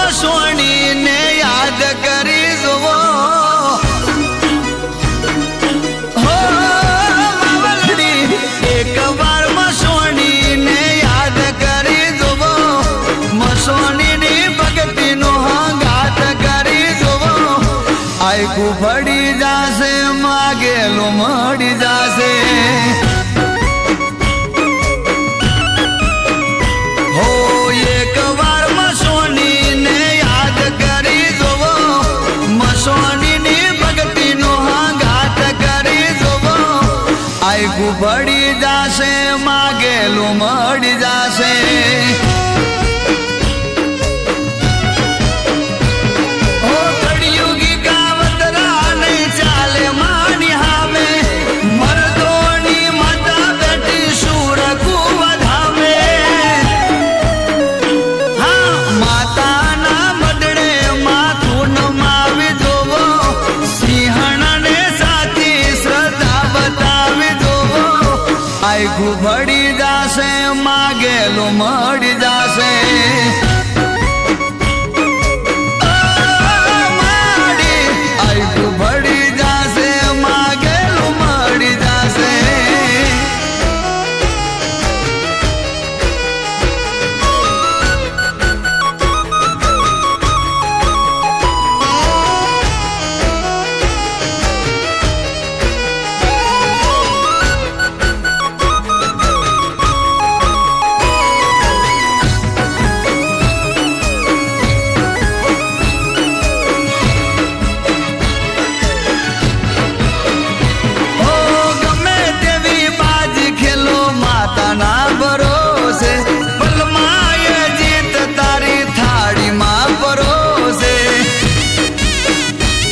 મસોણીને યાદ કરી જુઓ હો માવલડી એક વાર મસોણીને યાદ કરી જુઓ મસોણીની ભક્તિનો હંગાત કરી જુઓ આયકું ફળી જાશે માગેલું મળી જાશે ભળી જાશે માગેલું મળી જાશે ઓ કળિયુગી કાવતરા નહીં ચાલે માની હામે મરદોની માતા બેટી સુરકુ વધામે હા માતાના મડળે માથું નમાવી જોવો સિંહણને સાચી શ્રદ્ધા બતાવી આયકું ભળી જાશે માગેલું મળી જાશે આયકું ભળી જાશે માગેલું મળી જાશે આયકું ભળી જાશે માગેલું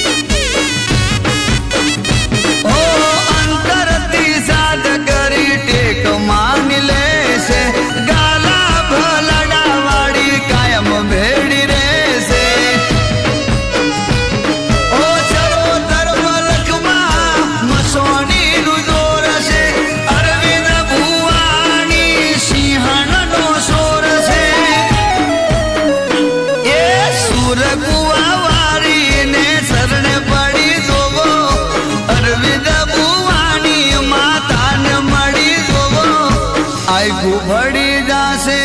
મળી જાશે આયકું ભળી જાશે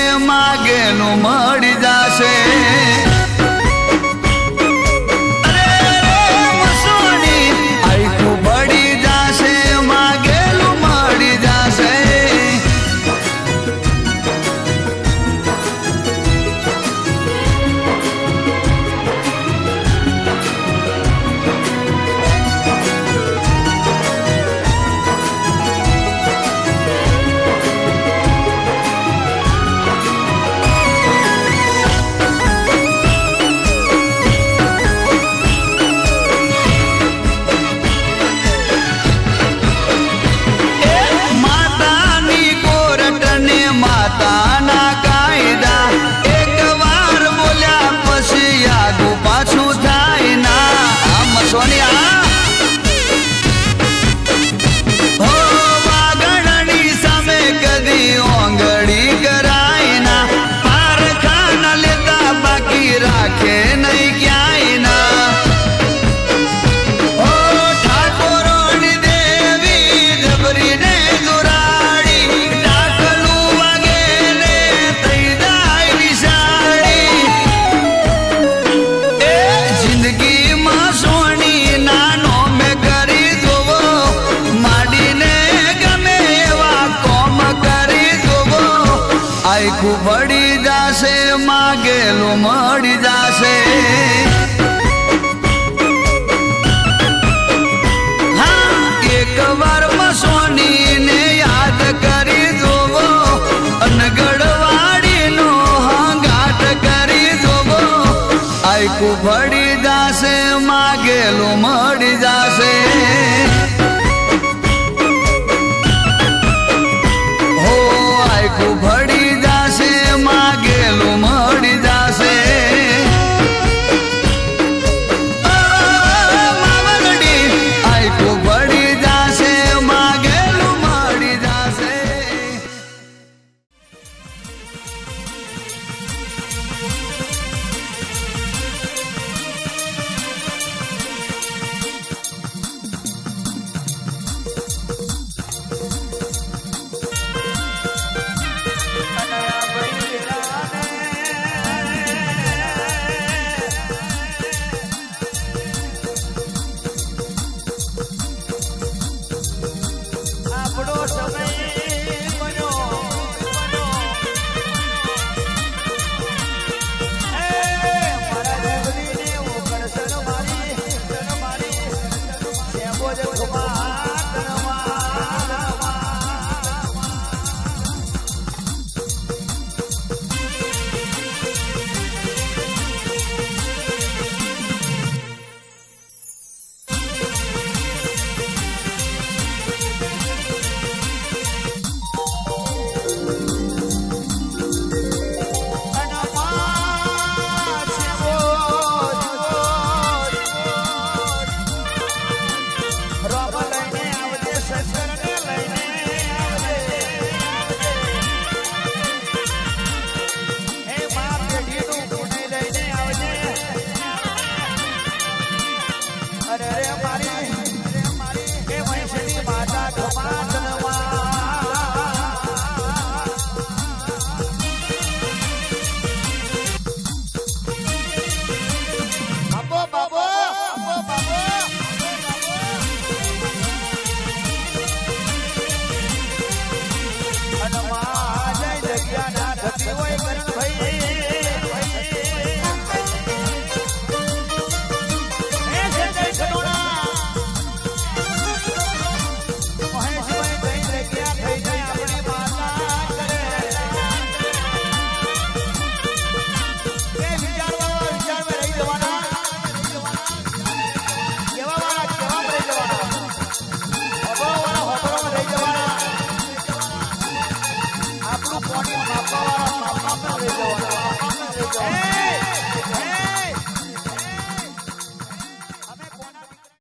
માગેલું મળી જાશે આયકું ભળી જાશે માગેલું મળી જાશે હા એક વાર મસોણીને યાદ કરી જોવો અનગઢવાડીનો હંગાટ કરી જોવો આયકું ભળી જાશે માગેલું મળી જાશે હો આયકું ભળી જાશે માગેલું મળી જાશે આયકું ભળી જાશે માગેલું મળી જાશે રૂપિયા